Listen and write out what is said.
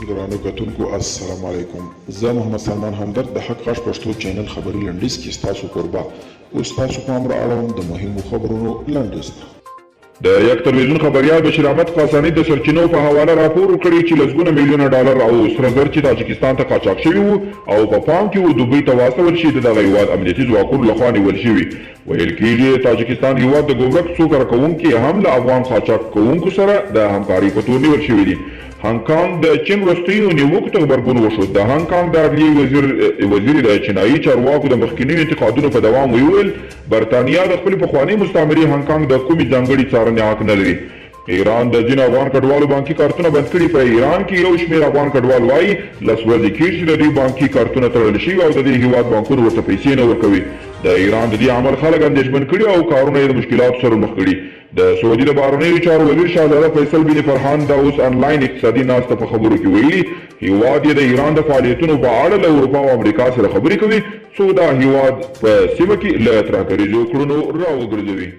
ګرانو کتونکو السلام علیکم. زه محمد سلمان همدرد د حق غږ پښتو چینل خبري لنډیز کې ستاسو کوربه اوس تاسو پام را اړوم د مهمو خبرونو لنډیز ته. د یک تلویزیون خبریال بشیر احمد قاسانی د سرچینو په حواله راپور وکړی چې لسګونه میلیونه ډالر او سره زر چې تاجکستان ته قاچاق شوي وو او په پام کې وو دوبۍ ته واستول شي د دغه هیواد امنیتي ځواکونو لخوا نیول شوي. ویل کېږي تاجکستان هیواد د ګمرک څو کارکوونکي هم له افغان قاچاق کوونکو سره د همکارۍ په تور نیول شوي دي. هانګ کانګ د چین وروستیو نیوکو ته غبرګون وښود. د هانګ کانګ د عدلیې وزیر د چینایي چارواکو د مخکینیو انتقادونو په دوام ویل برتانیا د خپلې پخوانۍ مستعمرې هانګ کانګ د کومې ځانګړې څارنې حق نه لري. ایران د ځینو افغان کډوالو بانکي کارتونه بند کړي. په ایران کې یو شمېر افغان کډوال وایي لس ورځې کېږي چې د دوی بانکي کارتونه تړل شوي او د دې هیواد بانکونه ورته پیسې نه ورکوي. د ایران د دې عمل خلک اندېښمن کړي او کارونه یې د مشکلاتو سره مخ کړي. د سعودي د بهرنیو چارو وزیر شهزاده فیصل بن فرحان دا اوس انلاین اقتصادي ناسته په خبرو کې ویلي هیواد یې د ایران د فعالیتونو په اړه له اروپا او امریکا سره خبرې کوي څو دا هیواد په سیمه کې له ترهګریزو کړنو راوګرځوي.